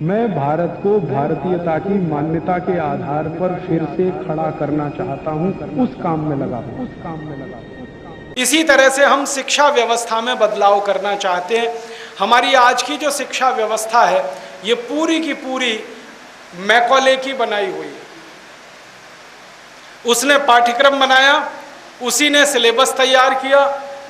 मैं भारत को भारतीयता की मान्यता के आधार पर फिर से खड़ा करना चाहता हूं, उस काम में लगा हूं। इसी तरह से हम शिक्षा व्यवस्था में बदलाव करना चाहते हैं। हमारी आज की जो शिक्षा व्यवस्था है ये पूरी की पूरी मैकॉले की बनाई हुई है। उसने पाठ्यक्रम बनाया, उसी ने सिलेबस तैयार किया,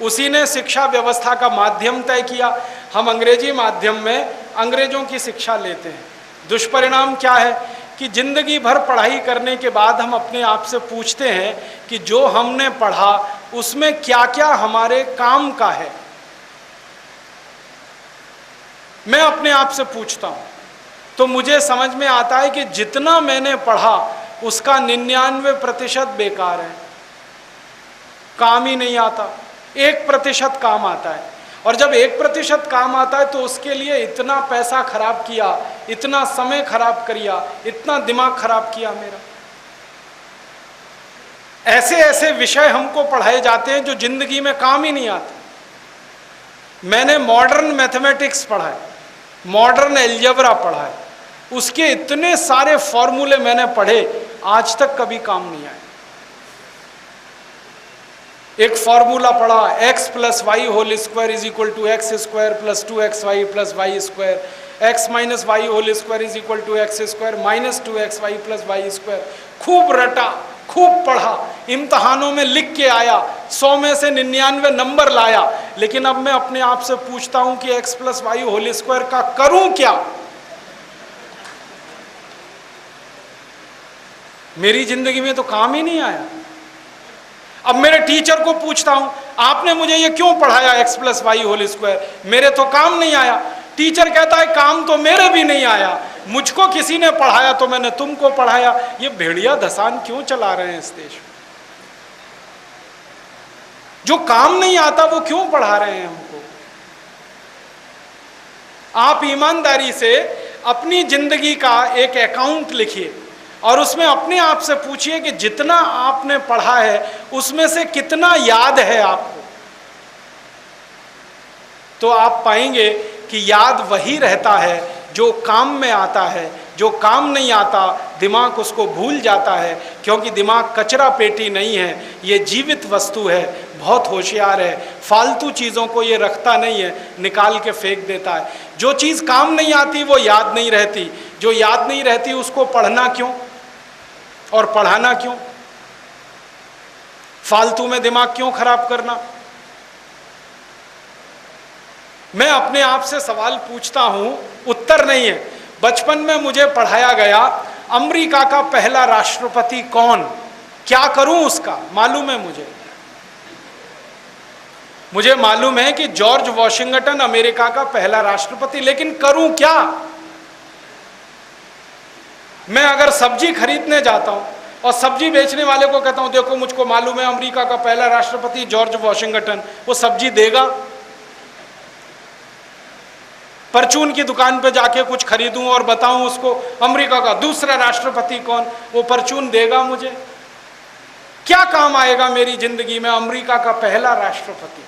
उसी ने शिक्षा व्यवस्था का माध्यम तय किया। हम अंग्रेजी माध्यम में अंग्रेजों की शिक्षा लेते हैं। दुष्परिणाम क्या है कि जिंदगी भर पढ़ाई करने के बाद हम अपने आप से पूछते हैं कि जो हमने पढ़ा उसमें क्या क्या हमारे काम का है। मैं अपने आप से पूछता हूं तो मुझे समझ में आता है कि जितना मैंने पढ़ा उसका 99% बेकार है, काम ही नहीं आता। 1% काम आता है, और जब 1% काम आता है तो उसके लिए इतना पैसा खराब किया, इतना समय खराब किया, इतना दिमाग खराब किया मेरा। ऐसे ऐसे विषय हमको पढ़ाए जाते हैं जो जिंदगी में काम ही नहीं आते। मैंने मॉडर्न मैथमेटिक्स पढ़ा है, मॉडर्न एल्जेब्रा पढ़ा है, उसके इतने सारे फॉर्मूले मैंने पढ़े, आज तक कभी काम नहीं आए। एक फॉर्मूला पढ़ा, x + y whole square is equal to x square plus 2xy plus y square, x - y whole square is equal to x square minus 2xy plus y square. खूब रटा, खूब पढ़ा, इम्तहानों में लिख के आया, 100 में से 99 नंबर लाया। लेकिन अब मैं अपने आप से पूछता हूं कि x + y होल स्क्वायर का करूं क्या? मेरी जिंदगी में तो काम ही नहीं आया। अब मेरे टीचर को पूछता हूं, आपने मुझे ये क्यों पढ़ाया x + y होल स्क्वायर? मेरे तो काम नहीं आया। टीचर कहता है काम तो मेरे भी नहीं आया, मुझको किसी ने पढ़ाया तो मैंने तुमको पढ़ाया। ये भेड़िया धसान क्यों चला रहे हैं इस देश में? जो काम नहीं आता वो क्यों पढ़ा रहे हैं हमको? आप ईमानदारी से अपनी जिंदगी का एक अकाउंट लिखिए और उसमें अपने आप से पूछिए कि जितना आपने पढ़ा है उसमें से कितना याद है आपको। तो आप पाएंगे कि याद वही रहता है जो काम में आता है। जो काम नहीं आता दिमाग उसको भूल जाता है, क्योंकि दिमाग कचरा पेटी नहीं है, ये जीवित वस्तु है, बहुत होशियार है। फालतू चीज़ों को ये रखता नहीं है, निकाल के फेंक देता है। जो चीज़ काम नहीं आती वो याद नहीं रहती, जो याद नहीं रहती उसको पढ़ना क्यों और पढ़ाना क्यों? फालतू में दिमाग क्यों खराब करना? मैं अपने आप से सवाल पूछता हूं, उत्तर नहीं है। बचपन में मुझे पढ़ाया गया अमेरिका का पहला राष्ट्रपति कौन, क्या करूं उसका? मालूम है मुझे मालूम है कि जॉर्ज वॉशिंगटन अमेरिका का पहला राष्ट्रपति, लेकिन करूं क्या? मैं अगर सब्जी खरीदने जाता हूं और सब्जी बेचने वाले को कहता हूं देखो मुझको मालूम है अमेरिका का पहला राष्ट्रपति जॉर्ज वॉशिंगटन, वो सब्जी देगा? परचून की दुकान पे जाके कुछ खरीदूं और बताऊं उसको अमेरिका का दूसरा राष्ट्रपति कौन, वो परचून देगा मुझे? क्या काम आएगा मेरी जिंदगी में अमेरिका का पहला राष्ट्रपति?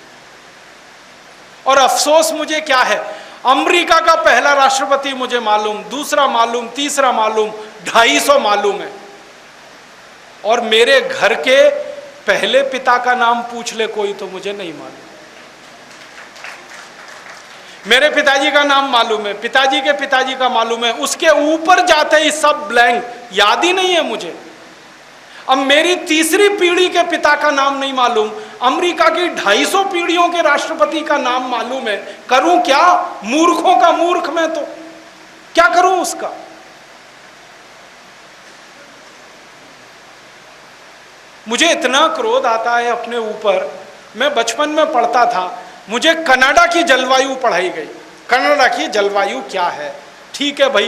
और अफसोस मुझे क्या है, अमेरिका का पहला राष्ट्रपति मुझे मालूम, दूसरा मालूम, तीसरा मालूम, 250 मालूम है, और मेरे घर के पहले पिता का नाम पूछ ले कोई तो मुझे नहीं मालूम। मेरे पिताजी का नाम मालूम है, पिताजी के पिताजी का मालूम है, उसके ऊपर जाते ही सब ब्लैंक, याद ही नहीं है मुझे। अब मेरी तीसरी पीढ़ी के पिता का नाम नहीं मालूम, अमेरिका की 250 पीढ़ियों के राष्ट्रपति का नाम मालूम है, करूं क्या? मूर्खों का मूर्ख मैं तो क्या करूं उसका? मुझे इतना क्रोध आता है अपने ऊपर। मैं बचपन में पढ़ता था, मुझे कनाडा की जलवायु पढ़ाई गई। कनाडा की जलवायु क्या है? ठीक है भाई,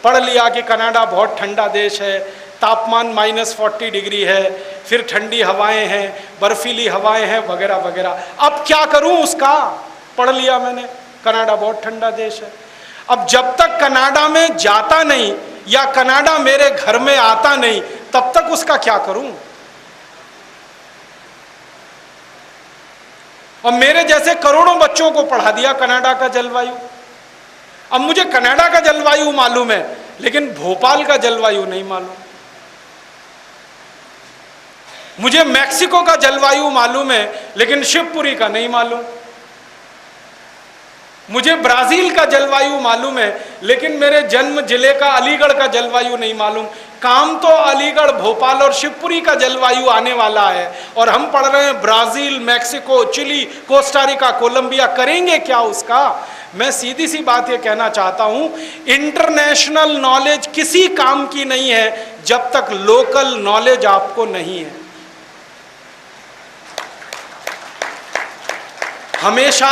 पढ़ लिया कि कनाडा बहुत ठंडा देश है, तापमान -40 डिग्री है, फिर ठंडी हवाएं हैं, बर्फीली हवाएं हैं, वगैरह वगैरह। अब क्या करूं उसका? पढ़ लिया मैंने, कनाडा बहुत ठंडा देश है। अब जब तक कनाडा में जाता नहीं या कनाडा मेरे घर में आता नहीं, तब तक उसका क्या करूं? और मेरे जैसे करोड़ों बच्चों को पढ़ा दिया कनाडा का जलवायु। अब मुझे कनाडा का जलवायु मालूम है, लेकिन भोपाल का जलवायु नहीं मालूम। मुझे मैक्सिको का जलवायु मालूम है, लेकिन शिवपुरी का नहीं मालूम। मुझे ब्राजील का जलवायु मालूम है, लेकिन मेरे जन्म जिले का अलीगढ़ का जलवायु नहीं मालूम। काम तो अलीगढ़, भोपाल और शिवपुरी का जलवायु आने वाला है, और हम पढ़ रहे हैं Brazil, Mexico, Chile, Costa Rica, Colombia. करेंगे क्या उसका? मैं सीधी सी बात ये कहना चाहता हूं, इंटरनेशनल नॉलेज किसी काम की नहीं है जब तक लोकल नॉलेज आपको नहीं है। हमेशा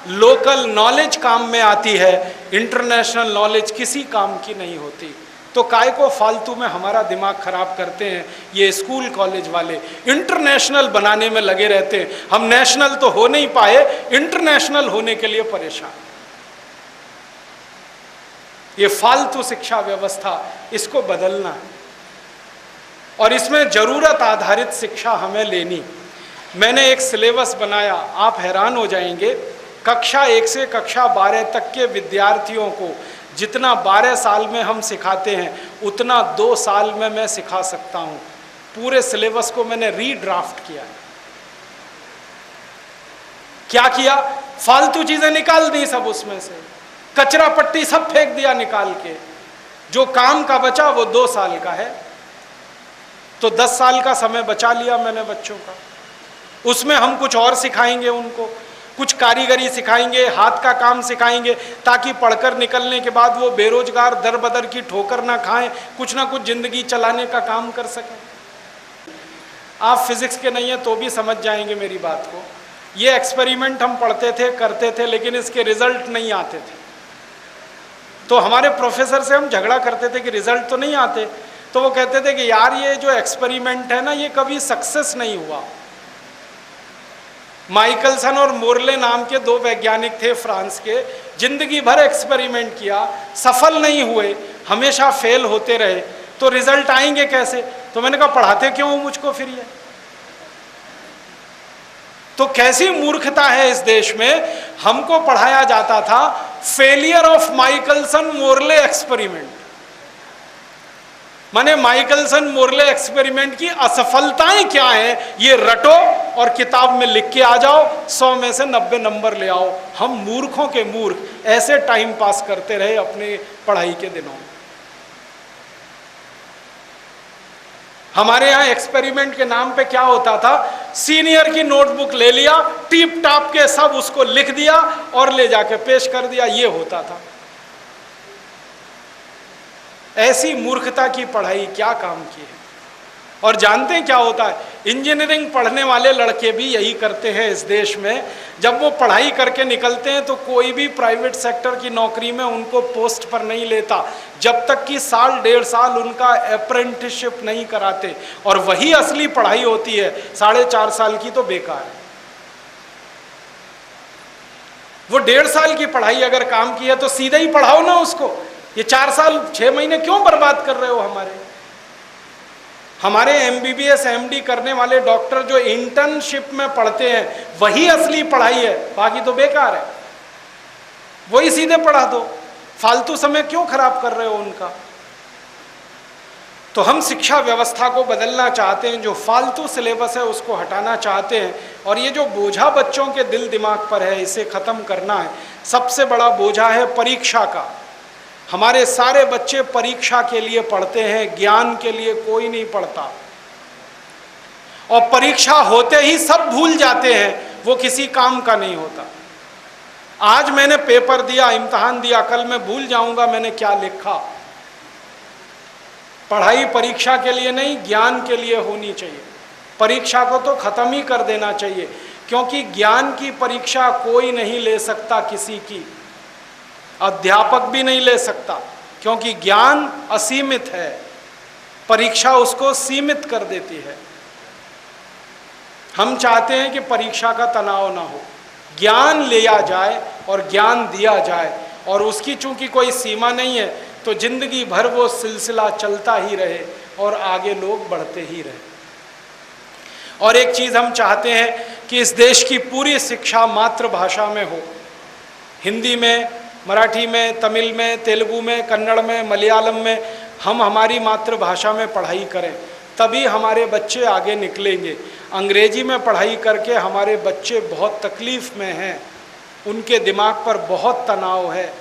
लोकल नॉलेज काम में आती है, इंटरनेशनल नॉलेज किसी काम की नहीं होती। तो काय को फालतू में हमारा दिमाग खराब करते हैं ये स्कूल कॉलेज वाले, इंटरनेशनल बनाने में लगे रहते हैं। हम नेशनल तो हो नहीं पाए, इंटरनेशनल होने के लिए परेशान। ये फालतू शिक्षा व्यवस्था, इसको बदलना है, और इसमें जरूरत आधारित शिक्षा हमें लेनी। मैंने एक सिलेबस बनाया, आप हैरान हो जाएंगे। कक्षा 1 से कक्षा 12 तक के विद्यार्थियों को जितना 12 साल में हम सिखाते हैं, उतना 2 साल में मैं सिखा सकता हूं। पूरे सिलेबस को मैंने रीड्राफ्ट किया। क्या किया? फालतू चीजें निकाल दी सब, उसमें से कचरा पट्टी सब फेंक दिया निकाल के। जो काम का बचा वो 2 साल का है, तो 10 साल का समय बचा लिया मैंने बच्चों का। उसमें हम कुछ और सिखाएंगे उनको, कुछ कारीगरी सिखाएंगे, हाथ का काम सिखाएंगे, ताकि पढ़कर निकलने के बाद वो बेरोजगार दर बदर की ठोकर ना खाएं, कुछ ना कुछ जिंदगी चलाने का काम कर सकें। आप फिजिक्स के नहीं हैं तो भी समझ जाएंगे मेरी बात को। ये एक्सपेरिमेंट हम पढ़ते थे, करते थे, लेकिन इसके रिजल्ट नहीं आते थे। तो हमारे प्रोफेसर से हम झगड़ा करते थे कि रिजल्ट तो नहीं आते, तो वो कहते थे कि यार ये जो एक्सपेरिमेंट है ना, ये कभी सक्सेस नहीं हुआ। माइकलसन और मोरले नाम के 2 वैज्ञानिक थे फ्रांस के, जिंदगी भर एक्सपेरिमेंट किया, सफल नहीं हुए, हमेशा फेल होते रहे, तो रिजल्ट आएंगे कैसे? तो मैंने कहा पढ़ाते क्यों मुझको फिर ये? तो कैसी मूर्खता है इस देश में। हमको पढ़ाया जाता था failure of Michelson Morley experiment, माने माइकलसन मोरले एक्सपेरिमेंट की असफलताएं क्या हैं ये रटो और किताब में लिख के आ जाओ, 100 में से 90 नंबर ले आओ। हम मूर्खों के मूर्ख ऐसे टाइम पास करते रहे अपने पढ़ाई के दिनों में। हमारे यहाँ एक्सपेरिमेंट के नाम पे क्या होता था, सीनियर की नोटबुक ले लिया, टीप टाप के सब उसको लिख दिया और ले जाके पेश कर दिया, ये होता था। ऐसी मूर्खता की पढ़ाई क्या काम की है। और जानते हैं क्या होता है, इंजीनियरिंग पढ़ने वाले लड़के भी यही करते हैं इस देश में। जब वो पढ़ाई करके निकलते हैं तो कोई भी प्राइवेट सेक्टर की नौकरी में उनको पोस्ट पर नहीं लेता, जब तक कि 1.5 साल उनका अप्रेंटिसशिप नहीं कराते। और वही असली पढ़ाई होती है, 4.5 साल की तो बेकार है। वो 1.5 साल की पढ़ाई अगर काम की है तो सीधे ही पढ़ाओ ना उसको। ये 4 साल 6 महीने क्यों बर्बाद कर रहे हो? हमारे MBBS MD करने वाले डॉक्टर जो इंटर्नशिप में पढ़ते हैं वही असली पढ़ाई है, बाकी तो बेकार है। वही सीधे पढ़ा दो, फालतू समय क्यों खराब कर रहे हो उनका। तो हम शिक्षा व्यवस्था को बदलना चाहते हैं, जो फालतू सिलेबस है उसको हटाना चाहते हैं, और ये जो बोझा बच्चों के दिल दिमाग पर है इसे खत्म करना है। सबसे बड़ा बोझा है परीक्षा का। हमारे सारे बच्चे परीक्षा के लिए पढ़ते हैं, ज्ञान के लिए कोई नहीं पढ़ता। और परीक्षा होते ही सब भूल जाते हैं, वो किसी काम का नहीं होता। आज मैंने पेपर दिया, इम्तिहान दिया, कल मैं भूल जाऊंगा मैंने क्या लिखा। पढ़ाई परीक्षा के लिए नहीं, ज्ञान के लिए होनी चाहिए। परीक्षा को तो खत्म ही कर देना चाहिए, क्योंकि ज्ञान की परीक्षा कोई नहीं ले सकता किसी की, अध्यापक भी नहीं ले सकता, क्योंकि ज्ञान असीमित है, परीक्षा उसको सीमित कर देती है। हम चाहते हैं कि परीक्षा का तनाव ना हो, ज्ञान लिया जाए और ज्ञान दिया जाए, और उसकी चूंकि कोई सीमा नहीं है तो जिंदगी भर वो सिलसिला चलता ही रहे और आगे लोग बढ़ते ही रहे। और एक चीज़ हम चाहते हैं कि इस देश की पूरी शिक्षा मातृभाषा में हो, हिंदी में, मराठी में, तमिल में, तेलुगु में, कन्नड़ में, मलयालम में हम हमारी मातृभाषा में पढ़ाई करें, तभी हमारे बच्चे आगे निकलेंगे। अंग्रेजी में पढ़ाई करके हमारे बच्चे बहुत तकलीफ़ में हैं, उनके दिमाग पर बहुत तनाव है।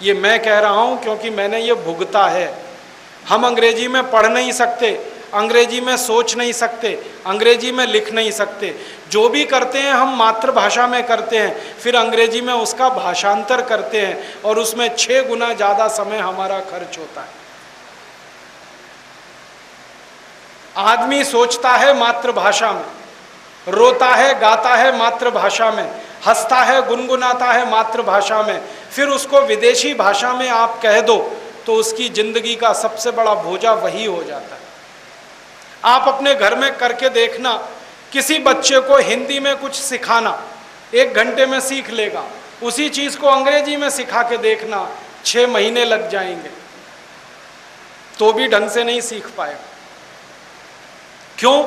ये मैं कह रहा हूँ क्योंकि मैंने ये भुगता है। हम अंग्रेजी में पढ़ नहीं सकते, अंग्रेजी में सोच नहीं सकते, अंग्रेजी में लिख नहीं सकते। जो भी करते हैं हम मातृभाषा में करते हैं, फिर अंग्रेजी में उसका भाषांतर करते हैं और उसमें 6 गुना ज़्यादा समय हमारा खर्च होता है। आदमी सोचता है मातृभाषा में, रोता है, गाता है मातृभाषा में, हंसता है, गुनगुनाता है मातृभाषा में, फिर उसको विदेशी भाषा में आप कह दो तो उसकी जिंदगी का सबसे बड़ा बोझा वही हो जाता है। आप अपने घर में करके देखना, किसी बच्चे को हिंदी में कुछ सिखाना, 1 घंटे में सीख लेगा। उसी चीज़ को अंग्रेजी में सिखा के देखना, 6 महीने लग जाएंगे, तो भी ढंग से नहीं सीख पाएगा। क्यों?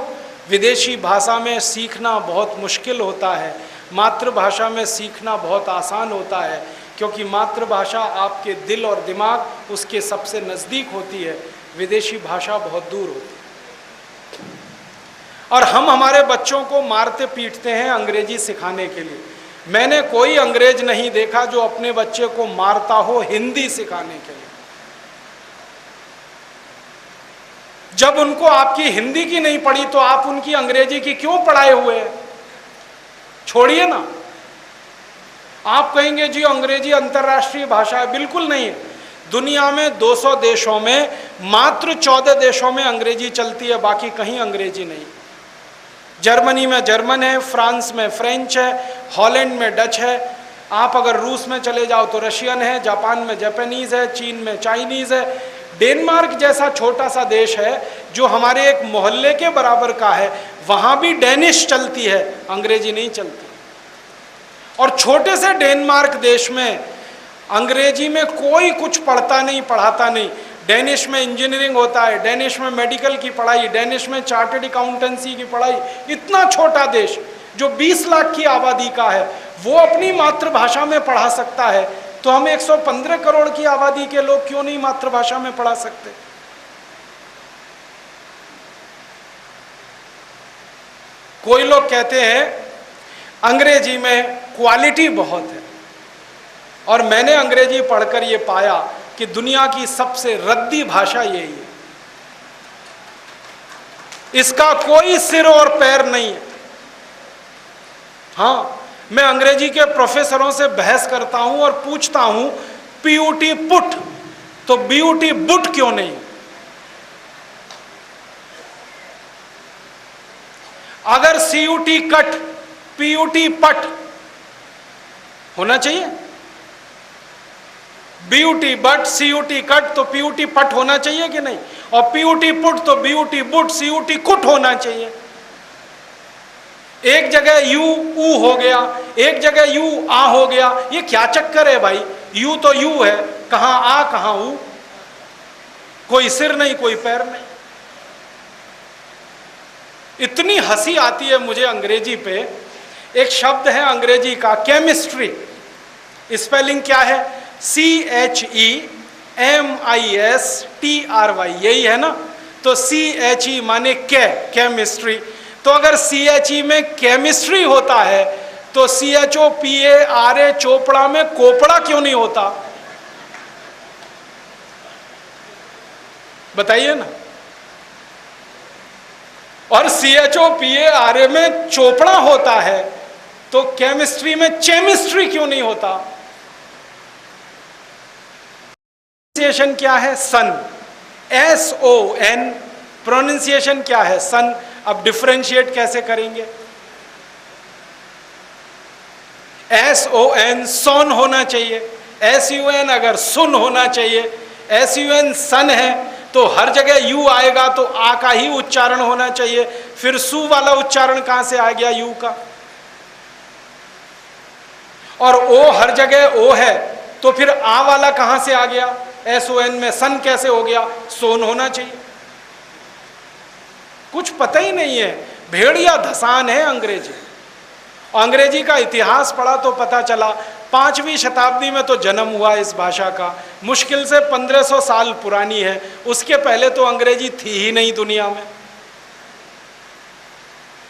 विदेशी भाषा में सीखना बहुत मुश्किल होता है, मातृभाषा में सीखना बहुत आसान होता है, क्योंकि मातृभाषा आपके दिल और दिमाग उसके सबसे नज़दीक होती है, विदेशी भाषा बहुत दूर होती है। और हम हमारे बच्चों को मारते पीटते हैं अंग्रेजी सिखाने के लिए। मैंने कोई अंग्रेज नहीं देखा जो अपने बच्चे को मारता हो हिंदी सिखाने के लिए। जब उनको आपकी हिंदी की नहीं पड़ी तो आप उनकी अंग्रेजी की क्यों पढ़ाए हुए हैं? छोड़िए ना। आप कहेंगे जी अंग्रेजी अंतर्राष्ट्रीय भाषा है, बिल्कुल नहीं है। दुनिया में 200 देशों में मात्र 14 देशों में अंग्रेजी चलती है, बाकी कहीं अंग्रेजी नहीं। जर्मनी में जर्मन है, फ्रांस में फ्रेंच है, हॉलैंड में डच है, आप अगर रूस में चले जाओ तो रशियन है, जापान में जापानीज़ है, चीन में चाइनीज़ है। डेनमार्क जैसा छोटा सा देश है जो हमारे एक मोहल्ले के बराबर का है, वहाँ भी डेनिश चलती है, अंग्रेजी नहीं चलती। और छोटे से डेनमार्क देश में अंग्रेजी में कोई कुछ पढ़ता नहीं, पढ़ाता नहीं। डेनिश में इंजीनियरिंग होता है, डेनिश में मेडिकल की पढ़ाई, डेनिश में चार्टर्ड अकाउंटेंसी की पढ़ाई। इतना छोटा देश जो 20 लाख की आबादी का है, वो अपनी मातृभाषा में पढ़ा सकता है, तो हम 115 करोड़ की आबादी के लोग क्यों नहीं मातृभाषा में पढ़ा सकते? कोई लोग कहते हैं अंग्रेजी में क्वालिटी बहुत है, और मैंने अंग्रेजी पढ़कर ये पाया कि दुनिया की सबसे रद्दी भाषा यही है। इसका कोई सिर और पैर नहीं है। हाँ, मैं अंग्रेजी के प्रोफेसरों से बहस करता हूं और पूछता हूं पीयूटी पुट, तो बीयूटी बुट क्यों नहीं? अगर सीयूटी कट, पीयूटी पट होना चाहिए। बीयूटी बट, सीयूटी कट तो पीयूटी पट होना चाहिए कि नहीं? और पीयूटी पुट तो बीयूटी बुट, सीयूटी कुट होना चाहिए। एक जगह यू ऊ हो गया, एक जगह यू आ हो गया। ये क्या चक्कर है भाई? यू तो यू है, कहां आ कहां ऊ? कोई सिर नहीं, कोई पैर नहीं। इतनी हंसी आती है मुझे अंग्रेजी पे। एक शब्द है अंग्रेजी का केमिस्ट्री, स्पेलिंग क्या है? CHEMISTRY, यही है ना? तो CHE माने केमिस्ट्री। तो अगर CHE में केमिस्ट्री होता है तो CHOPARA चोपड़ा में कोपड़ा क्यों नहीं होता? बताइए ना। और CHOPARA में चोपड़ा होता है तो केमिस्ट्री में चेमिस्ट्री क्यों नहीं होता? प्रोनाउंसिएशन क्या है? सन, SON। प्रोनाउंसिएशन क्या है? सन। अब डिफरेंशिएट कैसे करेंगे? SON सोन होना चाहिए, SUN अगर सुन होना चाहिए। SUN सन है तो हर जगह यू आएगा तो आ का ही उच्चारण होना चाहिए। फिर सु वाला उच्चारण कहां से आ गया यू का? और ओ हर जगह ओ है तो फिर आ वाला कहां से आ गया? SON में सन कैसे हो गया? सोन होना चाहिए। कुछ पता ही नहीं है, भेड़िया धसान है अंग्रेजी। अंग्रेजी का इतिहास पढ़ा तो पता चला 5वीं शताब्दी में तो जन्म हुआ इस भाषा का, मुश्किल से 1500 साल पुरानी है। उसके पहले तो अंग्रेजी थी ही नहीं दुनिया में।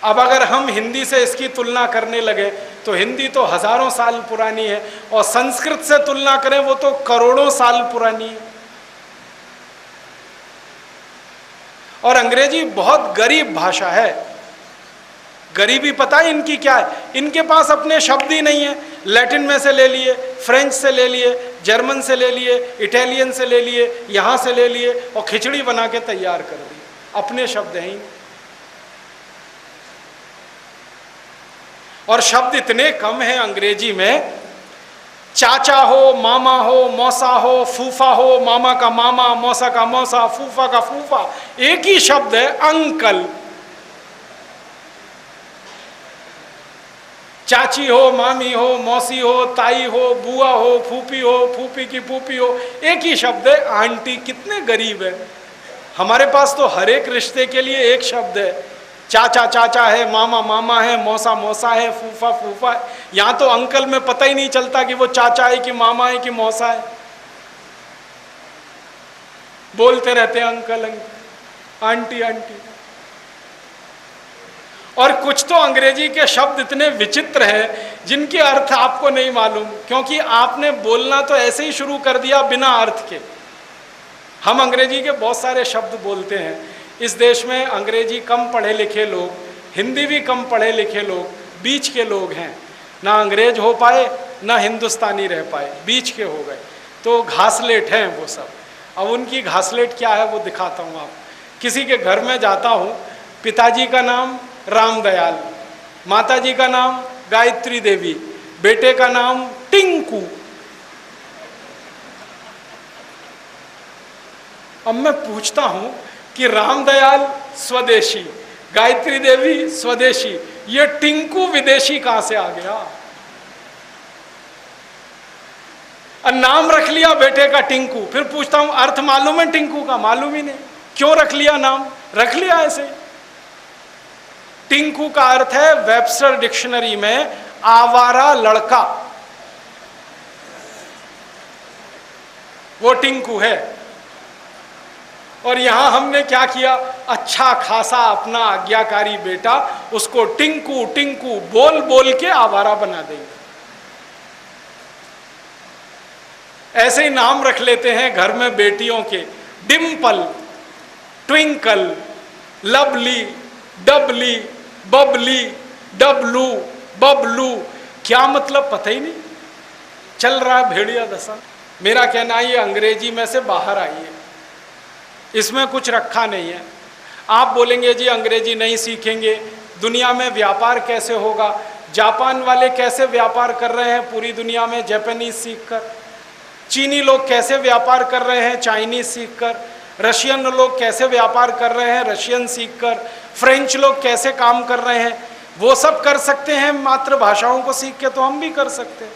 अब अगर हम हिंदी से इसकी तुलना करने लगे तो हिंदी तो हजारों साल पुरानी है, और संस्कृत से तुलना करें वो तो करोड़ों साल पुरानी है। और अंग्रेजी बहुत गरीब भाषा है। गरीबी पता है इनकी क्या है? इनके पास अपने शब्द ही नहीं है। लैटिन में से ले लिए, फ्रेंच से ले लिए, जर्मन से ले लिए, इटालियन से ले लिए, यहाँ से ले लिए और खिचड़ी बना के तैयार कर दी। अपने शब्द हैं ही। और शब्द इतने कम हैं अंग्रेजी में, चाचा हो, मामा हो, मौसा हो, फूफा हो, मामा का मामा, मौसा का मौसा, फूफा का फूफा, एक ही शब्द है अंकल। चाची हो, मामी हो, मौसी हो, ताई हो, बुआ हो, फूफी हो, फूफी की फूफी हो, एक ही शब्द है आंटी। कितने गरीब है। हमारे पास तो हर एक रिश्ते के लिए एक शब्द है। चाचा चाचा है, मामा मामा है, मौसा मौसा है, फूफा फूफा है। यहाँ तो अंकल में पता ही नहीं चलता कि वो चाचा है कि मामा है कि मौसा है। बोलते रहते हैं अंकल अंकल, आंटी आंटी। और कुछ तो अंग्रेजी के शब्द इतने विचित्र हैं जिनके अर्थ आपको नहीं मालूम, क्योंकि आपने बोलना तो ऐसे ही शुरू कर दिया बिना अर्थ के। हम अंग्रेजी के बहुत सारे शब्द बोलते हैं। इस देश में अंग्रेजी कम पढ़े लिखे लोग, हिंदी भी कम पढ़े लिखे लोग, बीच के लोग हैं। ना अंग्रेज हो पाए ना हिंदुस्तानी रह पाए, बीच के हो गए। तो घासलेट हैं वो सब। अब उनकी घासलेट क्या है वो दिखाता हूँ आप। किसी के घर में जाता हूँ, पिताजी का नाम रामदयाल, माताजी का नाम गायत्री देवी, बेटे का नाम टिंकू। अब मैं पूछता हूं कि रामदयाल स्वदेशी, गायत्री देवी स्वदेशी, ये टिंकू विदेशी कहां से आ गया? और नाम रख लिया बेटे का टिंकू। फिर पूछता हूं अर्थ मालूम है टिंकू का? मालूम ही नहीं। क्यों रख लिया नाम? रख लिया ऐसे। टिंकू का अर्थ है वेबस्टर डिक्शनरी में आवारा लड़का, वो टिंकू है। और यहां हमने क्या किया? अच्छा खासा अपना आज्ञाकारी बेटा, उसको टिंकू टिंकू बोल बोल के आवारा बना देंगे। ऐसे ही नाम रख लेते हैं घर में बेटियों के, डिम्पल, ट्विंकल, लवली, डबली, बबली, डबलू, बबलू। क्या मतलब पता ही नहीं। चल रहा है भेड़िया दशा। मेरा कहना है ये अंग्रेजी में से बाहर आई है, इसमें कुछ रखा नहीं है। आप बोलेंगे जी अंग्रेजी नहीं सीखेंगे, दुनिया में व्यापार कैसे होगा? जापान वाले कैसे व्यापार कर रहे हैं पूरी दुनिया में जापानीज सीखकर, चीनी लोग कैसे व्यापार कर रहे हैं चाइनीज सीखकर, रशियन लोग कैसे व्यापार कर रहे हैं रशियन सीखकर, फ्रेंच लोग कैसे काम कर रहे हैं, वो सब कर सकते हैं मातृभाषाओं को सीख के, तो हम भी कर सकते हैं।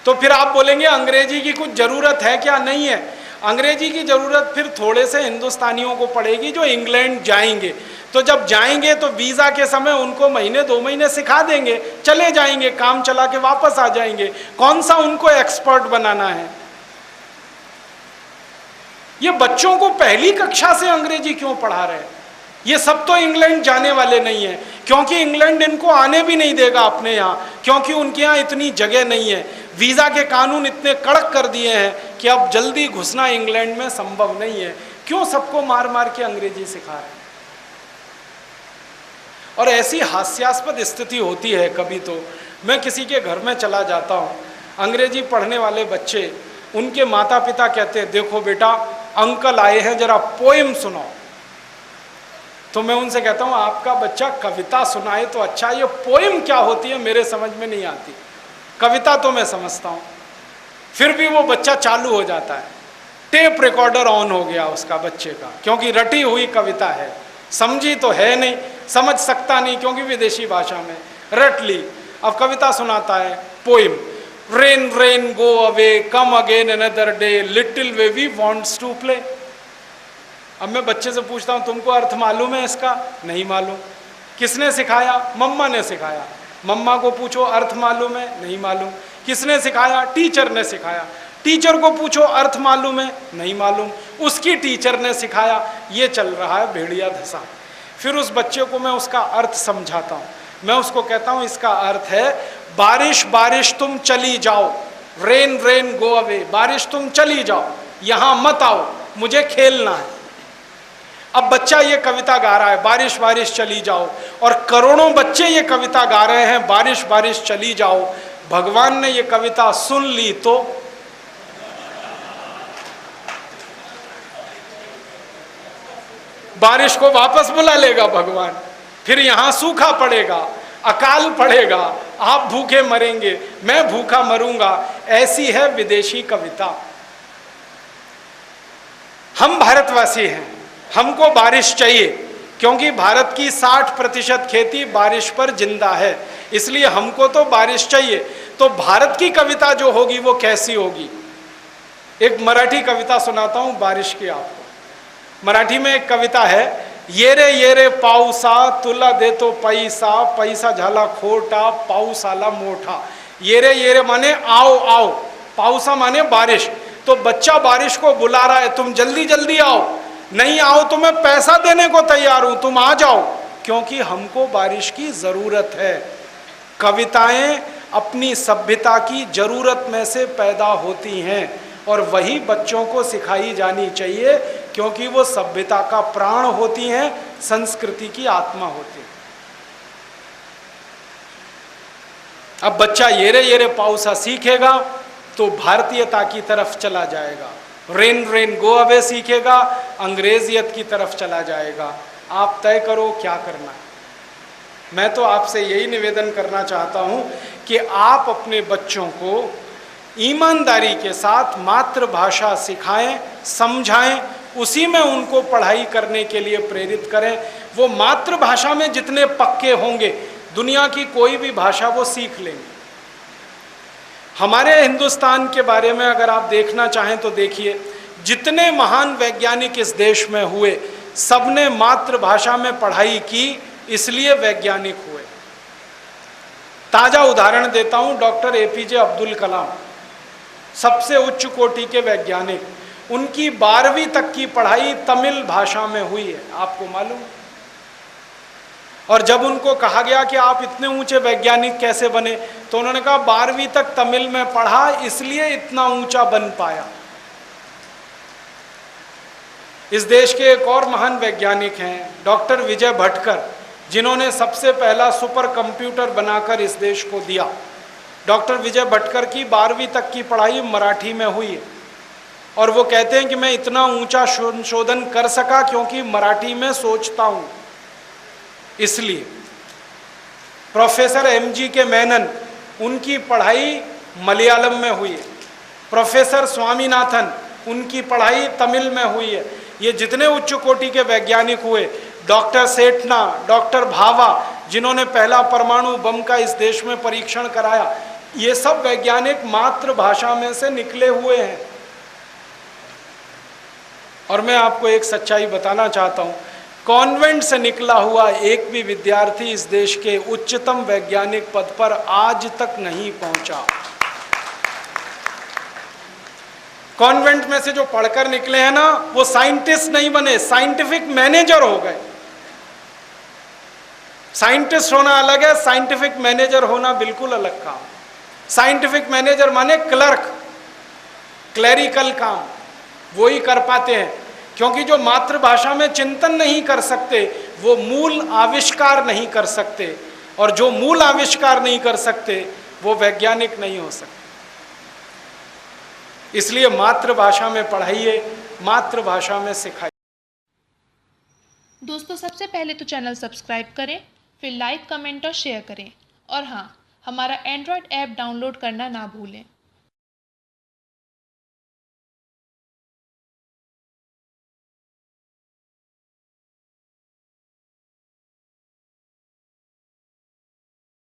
तो फिर आप बोलेंगे अंग्रेजी की कुछ ज़रूरत है क्या? नहीं है। अंग्रेजी की ज़रूरत फिर थोड़े से हिंदुस्तानियों को पड़ेगी जो इंग्लैंड जाएंगे। तो जब जाएंगे तो वीज़ा के समय उनको महीने 2 महीने सिखा देंगे, चले जाएंगे, काम चला के वापस आ जाएंगे। कौन सा उनको एक्सपर्ट बनाना है? ये बच्चों को पहली कक्षा से अंग्रेजी क्यों पढ़ा रहे हैं? ये सब तो इंग्लैंड जाने वाले नहीं है, क्योंकि इंग्लैंड इनको आने भी नहीं देगा अपने यहाँ, क्योंकि उनके यहाँ इतनी जगह नहीं है। वीज़ा के कानून इतने कड़क कर दिए हैं कि अब जल्दी घुसना इंग्लैंड में संभव नहीं है। क्यों सबको मार मार के अंग्रेजी सिखा रहे हैं? और ऐसी हास्यास्पद स्थिति होती है कभी तो मैं किसी के घर में चला जाता हूँ, अंग्रेजी पढ़ने वाले बच्चे, उनके माता पिता कहते हैं देखो बेटा अंकल आए हैं जरा पोएम सुनाओ। तो मैं उनसे कहता हूँ आपका बच्चा कविता सुनाए तो अच्छा, ये पोएम क्या होती है मेरे समझ में नहीं आती। कविता तो मैं समझता हूँ। फिर भी वो बच्चा चालू हो जाता है, टेप रिकॉर्डर ऑन हो गया उसका बच्चे का, क्योंकि रटी हुई कविता है, समझी तो है नहीं, समझ सकता नहीं क्योंकि विदेशी भाषा में रट ली। अब कविता सुनाता है poem, rain rain go away come again another day little baby wants to play. अब मैं बच्चे से पूछता हूँ तुमको अर्थ मालूम है इसका? नहीं मालूम। किसने सिखाया? मम्मा ने सिखाया। मम्मा को पूछो अर्थ मालूम है, नहीं मालूम। किसने सिखाया? टीचर ने सिखाया। टीचर को पूछो अर्थ मालूम है, नहीं मालूम। उसकी टीचर ने सिखाया। ये चल रहा है भेड़िया धसा। फिर उस बच्चे को मैं उसका अर्थ समझाता हूँ। मैं उसको कहता हूँ इसका अर्थ है बारिश बारिश तुम चली जाओ, रेन रेन गो अवे, बारिश तुम चली जाओ, यहाँ मत आओ, मुझे खेलना है। अब बच्चा ये कविता गा रहा है बारिश बारिश चली जाओ, और करोड़ों बच्चे ये कविता गा रहे हैं बारिश बारिश चली जाओ। भगवान ने ये कविता सुन ली तो बारिश को वापस बुला लेगा भगवान, फिर यहां सूखा पड़ेगा, अकाल पड़ेगा, आप भूखे मरेंगे, मैं भूखा मरूंगा। ऐसी है विदेशी कविता। हम भारतवासी हैं, हमको बारिश चाहिए, क्योंकि भारत की 60% खेती बारिश पर जिंदा है, इसलिए हमको तो बारिश चाहिए। तो भारत की कविता जो होगी वो कैसी होगी? एक मराठी कविता सुनाता हूं बारिश की आपको। मराठी में एक कविता है, ये रे पाऊसा तुला देतो पैसा, पैसा झाला खोटा पाऊस आला मोठा। ये रे माने आओ आओ, पाऊसा माने बारिश। तो बच्चा बारिश को बुला रहा है, तुम जल्दी जल्दी आओ, नहीं आओ तो मैं पैसा देने को तैयार हूं, तुम आ जाओ, क्योंकि हमको बारिश की जरूरत है। कविताएं अपनी सभ्यता की जरूरत में से पैदा होती हैं, और वही बच्चों को सिखाई जानी चाहिए, क्योंकि वो सभ्यता का प्राण होती हैं, संस्कृति की आत्मा होती है। अब बच्चा ये रे पाऊसा सीखेगा तो भारतीयता की तरफ चला जाएगा, रेन रेन गो अवे सीखेगा, अंग्रेजियत की तरफ चला जाएगा। आप तय करो क्या करना है। मैं तो आपसे यही निवेदन करना चाहता हूं कि आप अपने बच्चों को ईमानदारी के साथ मातृभाषा सिखाएं, समझाएं, उसी में उनको पढ़ाई करने के लिए प्रेरित करें। वो मातृभाषा में जितने पक्के होंगे, दुनिया की कोई भी भाषा वो सीख लेंगे। हमारे हिंदुस्तान के बारे में अगर आप देखना चाहें तो देखिए, जितने महान वैज्ञानिक इस देश में हुए, सबने मातृभाषा में पढ़ाई की, इसलिए वैज्ञानिक हुए। ताजा उदाहरण देता हूं, डॉक्टर एपीजे अब्दुल कलाम, सबसे उच्च कोटि के वैज्ञानिक, उनकी 12वीं तक की पढ़ाई तमिल भाषा में हुई है, आपको मालूम। और जब उनको कहा गया कि आप इतने ऊंचे वैज्ञानिक कैसे बने, तो उन्होंने कहा 12वीं तक तमिल में पढ़ा, इसलिए इतना ऊंचा बन पाया। इस देश के एक और महान वैज्ञानिक हैं डॉक्टर विजय भटकर, जिन्होंने सबसे पहला सुपर कंप्यूटर बनाकर इस देश को दिया। डॉक्टर विजय भटकर की 12वीं तक की पढ़ाई मराठी में हुई है, और वो कहते हैं कि मैं इतना ऊंचा संशोधन कर सका क्योंकि मराठी में सोचता हूं, इसलिए। प्रोफेसर एमजी के मेनन, उनकी पढ़ाई मलयालम में हुई है। प्रोफेसर स्वामीनाथन, उनकी पढ़ाई तमिल में हुई है। ये जितने उच्च कोटि के वैज्ञानिक हुए, डॉक्टर सेठना, डॉक्टर भाभा, जिन्होंने पहला परमाणु बम का इस देश में परीक्षण कराया, ये सब वैज्ञानिक मातृभाषा में से निकले हुए हैं। और मैं आपको एक सच्चाई बताना चाहता हूं, कॉन्वेंट से निकला हुआ एक भी विद्यार्थी इस देश के उच्चतम वैज्ञानिक पद पर आज तक नहीं पहुंचा। कॉन्वेंट में से जो पढ़कर निकले हैं ना, वो साइंटिस्ट नहीं बने, साइंटिफिक मैनेजर हो गए। साइंटिस्ट होना अलग है, साइंटिफिक मैनेजर होना बिल्कुल अलग काम। साइंटिफिक मैनेजर माने क्लर्क, क्लैरिकल काम वो ही कर पाते हैं, क्योंकि जो मातृभाषा में चिंतन नहीं कर सकते, वो मूल आविष्कार नहीं कर सकते, और जो मूल आविष्कार नहीं कर सकते, वो वैज्ञानिक नहीं हो सकते। इसलिए मातृभाषा में पढ़ाइए, मातृभाषा में सिखाइए। दोस्तों, सबसे पहले तो चैनल सब्सक्राइब करें, फिर लाइक, कमेंट और शेयर करें, और हाँ, हमारा एंड्रॉयड ऐप डाउनलोड करना ना भूलें।